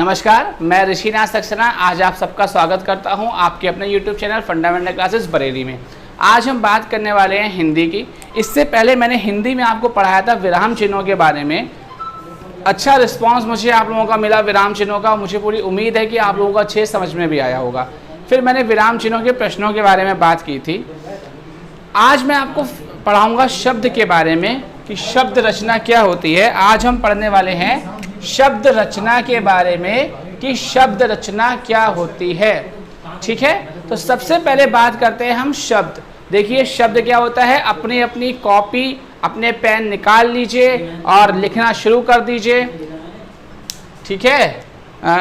नमस्कार, मैं ऋषिनाथ सक्सेना आज आप सबका स्वागत करता हूं आपके अपने YouTube channel fundamental classes Bareilly में। आज हम बात करने वाले हैं हिंदी की। इससे पहले मैंने हिंदी में आपको पढ़ाया था विराम चिन्हों के बारे में। अच्छा रिस्पांस मुझे आप लोगों का मिला विराम चिन्हों का। मुझे पूरी उम्मीद है कि आप लोगों को अच्छे समझ में भी आया होगा। फिर मैंने विराम चिन्हों के प्रश्नों के बारे में बात की थी। आज मैं आपको पढ़ाऊँगा शब्द के बारे में कि शब्द रचना क्या होती है। आज हम पढ़ने वाले हैं शब्द रचना के बारे में कि शब्द रचना क्या होती है। ठीक है, तो सबसे पहले बात करते हैं हम शब्द। देखिए शब्द क्या होता है। अपनी अपनी कॉपी अपने पेन निकाल लीजिए और लिखना शुरू कर दीजिए। ठीक है,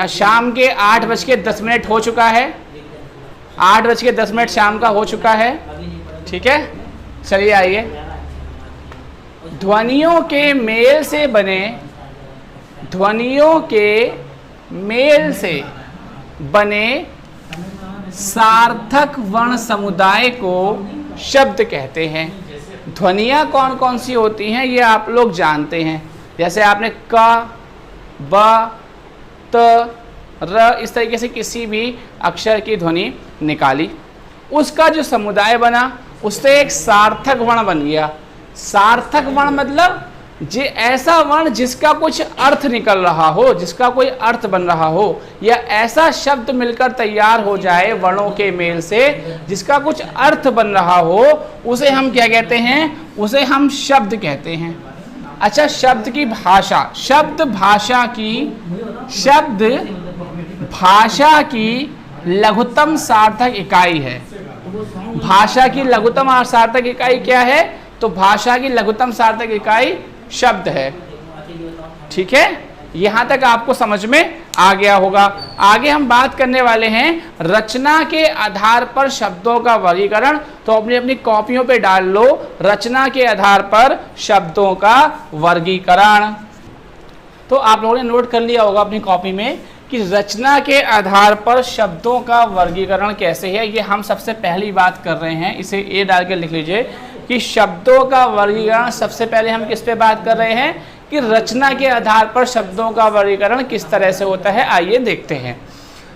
शाम के 8:10 हो चुका है। 8:10 शाम का हो चुका है। ठीक है, चलिए आइए। ध्वनियों के मेल से बने सार्थक वर्ण समुदाय को शब्द कहते हैं। ध्वनियाँ कौन कौन सी होती हैं ये आप लोग जानते हैं। जैसे आपने क, ब, त, र इस तरीके से किसी भी अक्षर की ध्वनि निकाली, उसका जो समुदाय बना उससे एक सार्थक वर्ण बन गया। सार्थक वर्ण मतलब जे ऐसा वर्ण जिसका कुछ अर्थ निकल रहा हो, जिसका कोई अर्थ बन रहा हो, या ऐसा शब्द मिलकर तैयार हो जाए वर्णों के मेल से जिसका कुछ अर्थ बन रहा हो, उसे हम क्या कहते हैं? उसे हम शब्द कहते हैं। अच्छा, शब्द की भाषा। शब्द भाषा की लघुत्तम सार्थक इकाई है। भाषा की लघुत्तम सार्थक इकाई क्या है? तो भाषा की लघुत्तम सार्थक इकाई शब्द है। ठीक है, यहां तक आपको समझ में आ गया होगा। आगे हम बात करने वाले हैं रचना के आधार पर शब्दों का वर्गीकरण। तो अपनी अपनी कॉपियों पे डाल लो रचना के आधार पर शब्दों का वर्गीकरण। तो आप लोगों ने नोट कर लिया होगा अपनी कॉपी में कि रचना के आधार पर शब्दों का वर्गीकरण कैसे है। ये हम सबसे पहली बात कर रहे हैं। इसे ए डाल के लिख लीजिए कि शब्दों का वर्गीकरण सबसे पहले हम किस पे बात कर रहे हैं कि रचना के आधार पर शब्दों का वर्गीकरण किस तरह से होता है। आइए देखते हैं।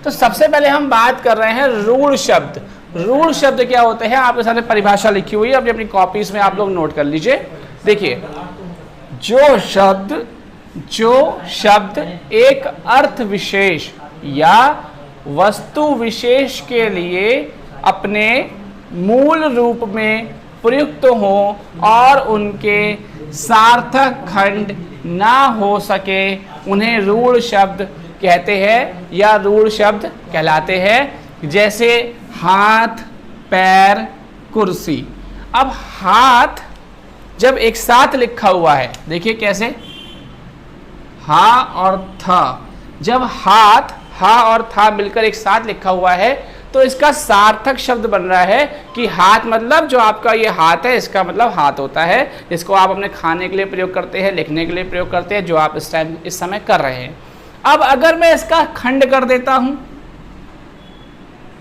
तो सबसे पहले हम बात कर रहे हैं रूढ़ शब्द। रूढ़ शब्द क्या होते हैं? आपके सामने परिभाषा लिखी हुई है, अपनी अपनी कॉपीज में आप लोग नोट कर लीजिए। देखिए, जो शब्द एक अर्थ विशेष या वस्तु विशेष के लिए अपने मूल रूप में प्रयुक्त हो और उनके सार्थक खंड ना हो सके उन्हें रूढ़ शब्द कहते हैं या रूढ़ शब्द कहलाते हैं। जैसे हाथ, पैर, कुर्सी। अब हाथ जब एक साथ लिखा हुआ है, देखिए कैसे, हा और था। जब हाथ, हा और था मिलकर एक साथ लिखा हुआ है तो इसका सार्थक शब्द बन रहा है कि हाथ मतलब जो आपका ये हाथ है, इसका मतलब हाथ होता है। इसको आप अपने खाने के लिए प्रयोग करते हैं, लिखने के लिए प्रयोग करते हैं, जो आप इस समय कर रहे हैं। अब अगर मैं इसका खंड कर देता हूं,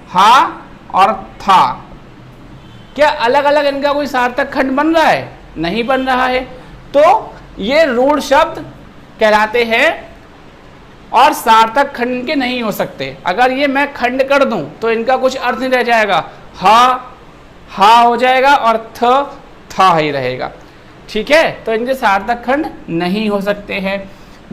हा और था, क्या अलग अलग इनका कोई सार्थक खंड बन रहा है? नहीं बन रहा है। तो ये रूढ़ शब्द कहलाते हैं और सार्थक खंड के नहीं हो सकते। अगर ये मैं खंड कर दूं तो इनका कुछ अर्थ नहीं रह जाएगा। हा हो जाएगा और था ही रहेगा। ठीक है, तो इनके सार्थक खंड नहीं हो सकते हैं।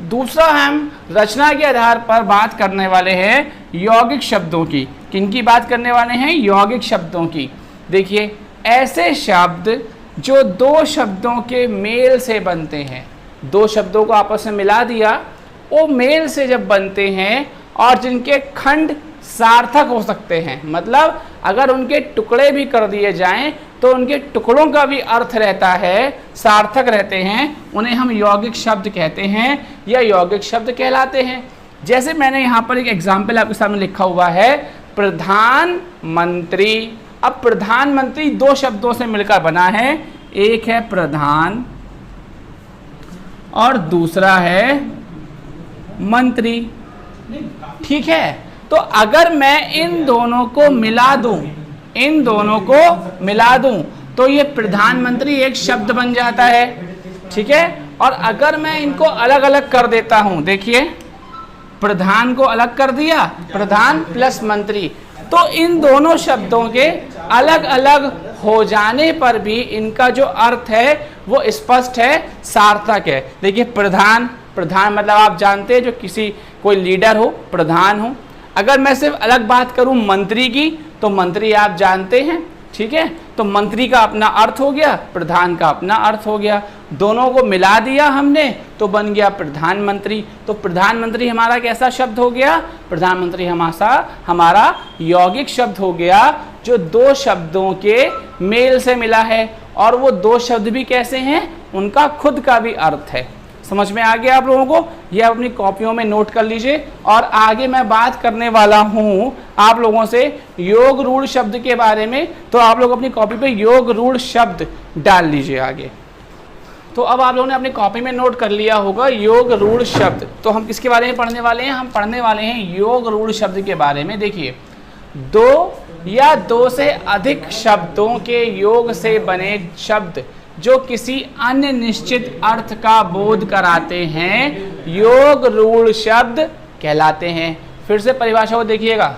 दूसरा हम रचना के आधार पर बात करने वाले हैं यौगिक शब्दों की। किनकी बात करने वाले हैं? यौगिक शब्दों की। देखिए, ऐसे शब्द जो दो शब्दों के मेल से बनते हैं। दो शब्दों को आपस में मिला दिया, वो मेल से जब बनते हैं और जिनके खंड सार्थक हो सकते हैं, मतलब अगर उनके टुकड़े भी कर दिए जाएं तो उनके टुकड़ों का भी अर्थ रहता है, सार्थक रहते हैं, उन्हें हम यौगिक शब्द कहते हैं या यौगिक शब्द कहलाते हैं। जैसे मैंने यहाँ पर एक एग्जाम्पल आपके सामने लिखा हुआ है, प्रधानमंत्री। अब प्रधानमंत्री दो शब्दों से मिलकर बना है। एक है प्रधान और दूसरा है मंत्री। ठीक है, तो अगर मैं इन दोनों को मिला दूं तो ये प्रधानमंत्री एक शब्द बन जाता है। ठीक है, और अगर मैं इनको अलग अलग कर देता हूं, देखिए प्रधान को अलग कर दिया, प्रधान प्लस मंत्री। तो इन दोनों शब्दों के अलग अलग हो जाने पर भी इनका जो अर्थ है वो स्पष्ट है, सार्थक है। देखिए प्रधान, प्रधान मतलब आप जानते हैं जो किसी कोई लीडर हो, प्रधान हो। अगर मैं सिर्फ अलग बात करूं मंत्री की, तो मंत्री आप जानते हैं, ठीक है। तो मंत्री का अपना अर्थ हो गया, प्रधान का अपना अर्थ हो गया, दोनों को मिला दिया हमने तो बन गया प्रधानमंत्री। तो प्रधानमंत्री हमारा कैसा शब्द हो गया? प्रधानमंत्री हमारा यौगिक शब्द हो गया, जो दो शब्दों के मेल से मिला है। और वो दो शब्द भी कैसे हैं? उनका खुद का भी अर्थ है। समझ में आ गया आप लोगों को? ये आप अपनी कॉपियों में नोट कर लीजिए। और आगे मैं बात करने वाला हूँ आप लोगों से योग रूढ़ शब्द के बारे में, तो आप लोग अपनी कॉपी पे योग रूढ़ शब्द डाल लीजिए आगे। तो अब आप लोगों ने अपनी कॉपी में नोट कर लिया होगा योग रूढ़ शब्द। तो हम किसके बारे में पढ़ने वाले हैं? हम पढ़ने वाले हैं योग रूढ़ शब्द के बारे में। देखिए, दो या दो से अधिक शब्दों के योग से बने शब्द जो किसी अन्य निश्चित अर्थ का बोध कराते हैं, योग रूढ़ शब्द कहलाते हैं। फिर से परिभाषा को देखिएगा,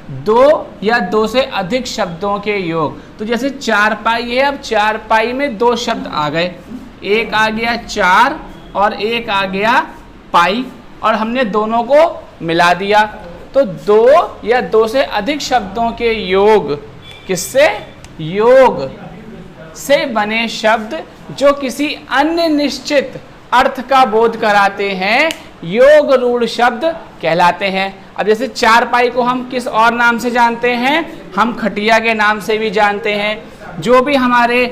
दो या दो से अधिक शब्दों के योग। तो जैसे चारपाई है, अब चारपाई में दो शब्द आ गए, एक आ गया चार और एक आ गया पाई, और हमने दोनों को मिला दिया। तो दो या दो से अधिक शब्दों के योग, किससे? योग से बने शब्द जो किसी अन्य निश्चित अर्थ का बोध कराते हैं, योग रूढ़ शब्द कहलाते हैं। अब जैसे चारपाई को हम किस और नाम से जानते हैं? हम खटिया के नाम से भी जानते हैं। जो भी हमारे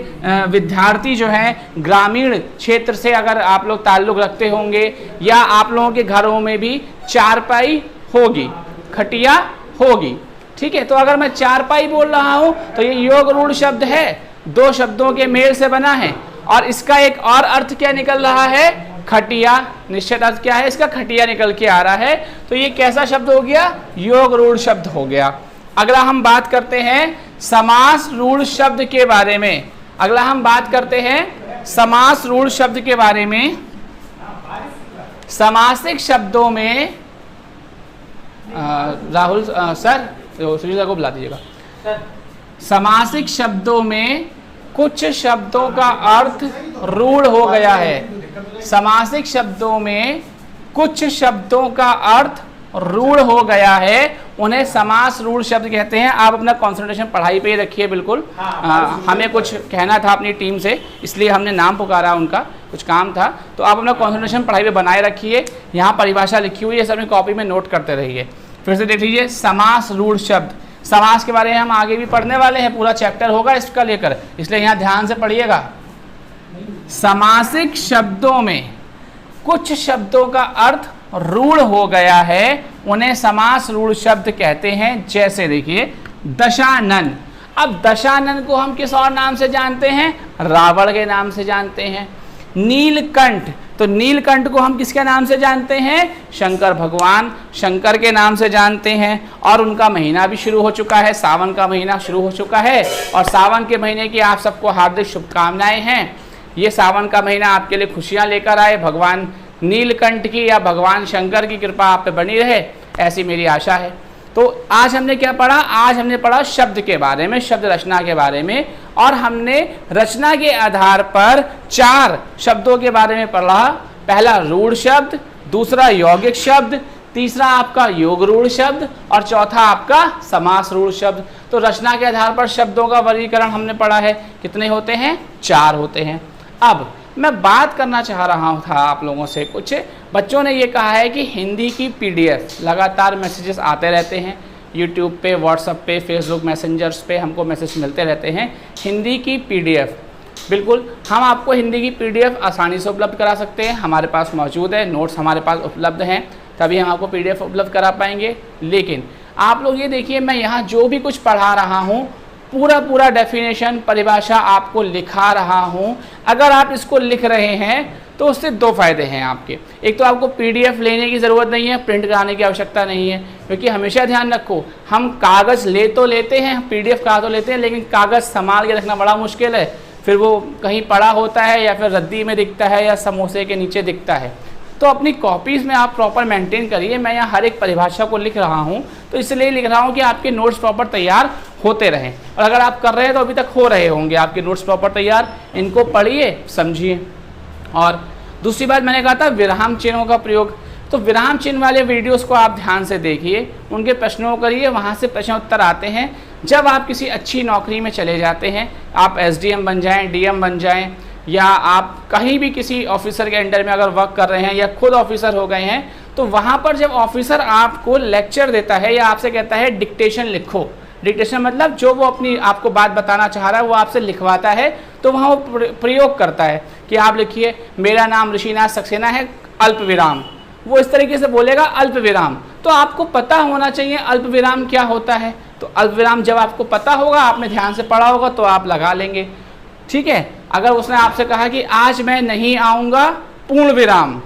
विद्यार्थी जो हैं ग्रामीण क्षेत्र से अगर आप लोग ताल्लुक़ रखते होंगे, या आप लोगों के घरों में भी चारपाई होगी, खटिया होगी, ठीक है। तो अगर मैं चारपाई बोल रहा हूँ तो ये योग रूढ़ शब्द है, दो शब्दों के मेल से बना है। और इसका एक और अर्थ क्या निकल रहा है? खटिया। निश्चित अर्थ क्या है इसका? खटिया निकल के आ रहा है। तो ये कैसा शब्द हो गया? योग रूढ़ शब्द हो गया। अगला हम बात करते हैं समास रूढ़ शब्द के बारे में। अगला हम बात करते हैं समास रूढ़ शब्द के बारे में। समासिक शब्दों में राहुल सर, सुनीता को बुला दीजिएगा। समासिक शब्दों में कुछ शब्दों का अर्थ रूढ़ हो गया है। समासिक शब्दों में कुछ शब्दों का अर्थ रूढ़ हो गया है, उन्हें समास रूढ़ शब्द कहते हैं। आप अपना कंसंट्रेशन पढ़ाई पे ही रखिए बिल्कुल। हमें कुछ कहना था अपनी टीम से, इसलिए हमने नाम पुकारा, उनका कुछ काम था। तो आप अपना कंसंट्रेशन पढ़ाई पे बनाए रखिए। यहाँ परिभाषा लिखी हुई है, सब अपनी कॉपी में नोट करते रहिए। फिर से देख लीजिए, समास रूढ़ शब्द। समास के बारे में हम आगे भी पढ़ने वाले हैं, पूरा चैप्टर होगा इसका लेकर, इसलिए यहाँ ध्यान से पढ़िएगा। समासिक शब्दों में कुछ शब्दों का अर्थ रूढ़ हो गया है, उन्हें समास रूढ़ शब्द कहते हैं। जैसे देखिए दशानन। अब दशानन को हम किस और नाम से जानते हैं? रावण के नाम से जानते हैं। नीलकंठ, तो नीलकंठ को हम किसके नाम से जानते हैं? शंकर भगवान, शंकर के नाम से जानते हैं। और उनका महीना भी शुरू हो चुका है, सावन का महीना शुरू हो चुका है, और सावन के महीने की आप सबको हार्दिक शुभकामनाएं हैं। ये सावन का महीना आपके लिए खुशियां लेकर आए, भगवान नीलकंठ की या भगवान शंकर की कृपा आप पे बनी रहे, ऐसी मेरी आशा है। तो आज हमने क्या पढ़ा? आज हमने पढ़ा शब्द के बारे में, शब्द रचना के बारे में, और हमने रचना के आधार पर 4 शब्दों के बारे में पढ़ा। पहला रूढ़ शब्द, दूसरा यौगिक शब्द, तीसरा आपका योग रूढ़ शब्द, और चौथा आपका समास रूढ़ शब्द। तो रचना के आधार पर शब्दों का वर्गीकरण हमने पढ़ा है। कितने होते हैं? 4 होते हैं। अब मैं बात करना चाह रहा था आप लोगों से, कुछ बच्चों ने ये कहा है कि हिंदी की PDF लगातार मैसेजेस आते रहते हैं, यूट्यूब पे, व्हाट्सएप पे, फेसबुक मैसेंजर्स पे हमको मैसेज मिलते रहते हैं। हिंदी की PDF, बिल्कुल हम आपको हिंदी की PDF आसानी से उपलब्ध करा सकते हैं, हमारे पास मौजूद है, नोट्स हमारे पास उपलब्ध हैं, तभी हम आपको PDF उपलब्ध करा पाएंगे। लेकिन आप लोग ये देखिए, मैं यहाँ जो भी कुछ पढ़ा रहा हूँ पूरा डेफिनेशन, परिभाषा आपको लिखा रहा हूँ। अगर आप इसको लिख रहे हैं तो उससे 2 फायदे हैं आपके। एक तो आपको PDF लेने की ज़रूरत नहीं है, प्रिंट कराने की आवश्यकता नहीं है, क्योंकि हमेशा ध्यान रखो, हम कागज़ ले तो लेते हैं, PDF करा तो लेते हैं, लेकिन कागज़ संभाल के रखना बड़ा मुश्किल है। फिर वो कहीं पड़ा होता है, या फिर रद्दी में दिखता है, या समोसे के नीचे दिखता है। तो अपनी कॉपीज़ में आप प्रॉपर मेंटेन करिए। मैं यहाँ हर एक परिभाषा को लिख रहा हूँ, तो इसलिए लिख रहा हूँ कि आपके नोट्स प्रॉपर तैयार होते रहें। और अगर आप कर रहे हैं तो अभी तक हो रहे होंगे आपके नोट्स प्रॉपर तैयार, इनको पढ़िए, समझिए। और दूसरी बात मैंने कहा था विराम चिन्हों का प्रयोग, तो विराम चिन्ह वाले वीडियोस को आप ध्यान से देखिए, उनके प्रश्नों को करिए, वहाँ से प्रश्न उत्तर आते हैं। जब आप किसी अच्छी नौकरी में चले जाते हैं, आप एसडीएम बन जाएं, डीएम बन जाएं, या आप कहीं भी किसी ऑफिसर के अंडर में अगर वर्क कर रहे हैं या खुद ऑफिसर हो गए हैं, तो वहाँ पर जब ऑफिसर आपको लेक्चर देता है या आपसे कहता है डिक्टेशन लिखो, डिक्टेशन मतलब जो वो अपनी आपको बात बताना चाह रहा है वो आपसे लिखवाता है, तो वहाँ वो प्रयोग करता है कि आप लिखिए मेरा नाम ऋषिनाथ सक्सेना है, अल्प विराम, वो इस तरीके से बोलेगा अल्प विराम। तो आपको पता होना चाहिए अल्प विराम क्या होता है। तो अल्प विराम जब आपको पता होगा, आपने ध्यान से पढ़ा होगा, तो आप लगा लेंगे, ठीक है। अगर उसने आपसे कहा कि आज मैं नहीं आऊँगा पूर्ण विराम,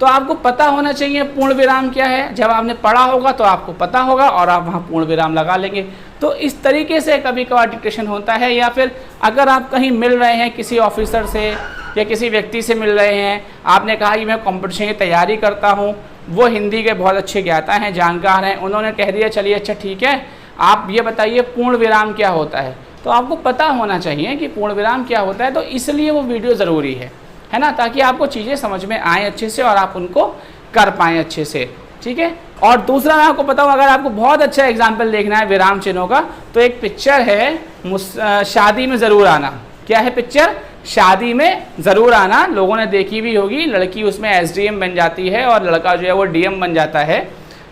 तो आपको पता होना चाहिए पूर्ण विराम क्या है। जब आपने पढ़ा होगा तो आपको पता होगा और आप वहाँ पूर्ण विराम लगा लेंगे। तो इस तरीके से कभी कभार डिक्टेशन होता है। या फिर अगर आप कहीं मिल रहे हैं किसी ऑफिसर से या किसी व्यक्ति से मिल रहे हैं, आपने कहा कि मैं कंपटीशन की तैयारी करता हूँ, वो हिंदी के बहुत अच्छे ज्ञाता हैं, जानकार हैं, उन्होंने कह दिया चलिए अच्छा ठीक है आप ये बताइए पूर्ण विराम क्या होता है। तो आपको पता होना चाहिए कि पूर्ण विराम क्या होता है, तो इसलिए वो वीडियो ज़रूरी है ना, ताकि आपको चीज़ें समझ में आएँ अच्छे से और आप उनको कर पाएँ अच्छे से, ठीक है। और दूसरा मैं आपको बताऊँ, अगर आपको बहुत अच्छा एग्जाम्पल देखना है विराम चिन्हों का, तो एक पिक्चर है शादी में ज़रूर आना। क्या है पिक्चर? शादी में ज़रूर आना। लोगों ने देखी भी होगी, लड़की उसमें एसडीएम बन जाती है और लड़का जो है वो डीएम बन जाता है,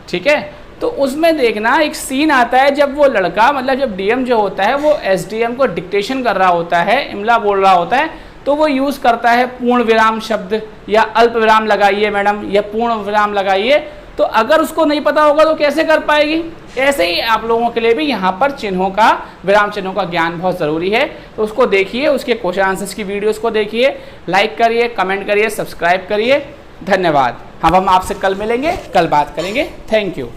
ठीक है। तो उसमें देखना एक सीन आता है जब वो लड़का मतलब जब डीएम जो होता है वो एसडीएम को डिक्टेशन कर रहा होता है, इमला बोल रहा होता है, तो वो यूज़ करता है पूर्ण विराम शब्द या अल्प विराम लगाइए मैडम या पूर्ण विराम लगाइए। तो अगर उसको नहीं पता होगा तो कैसे कर पाएगी। ऐसे ही आप लोगों के लिए भी यहाँ पर चिन्हों का, विराम चिन्हों का ज्ञान बहुत ज़रूरी है। तो उसको देखिए, उसके क्वेश्चन आंसर्स की वीडियोस को देखिए, लाइक करिए, कमेंट करिए, सब्सक्राइब करिए। धन्यवाद। हम आपसे कल मिलेंगे, कल बात करेंगे। Thank you.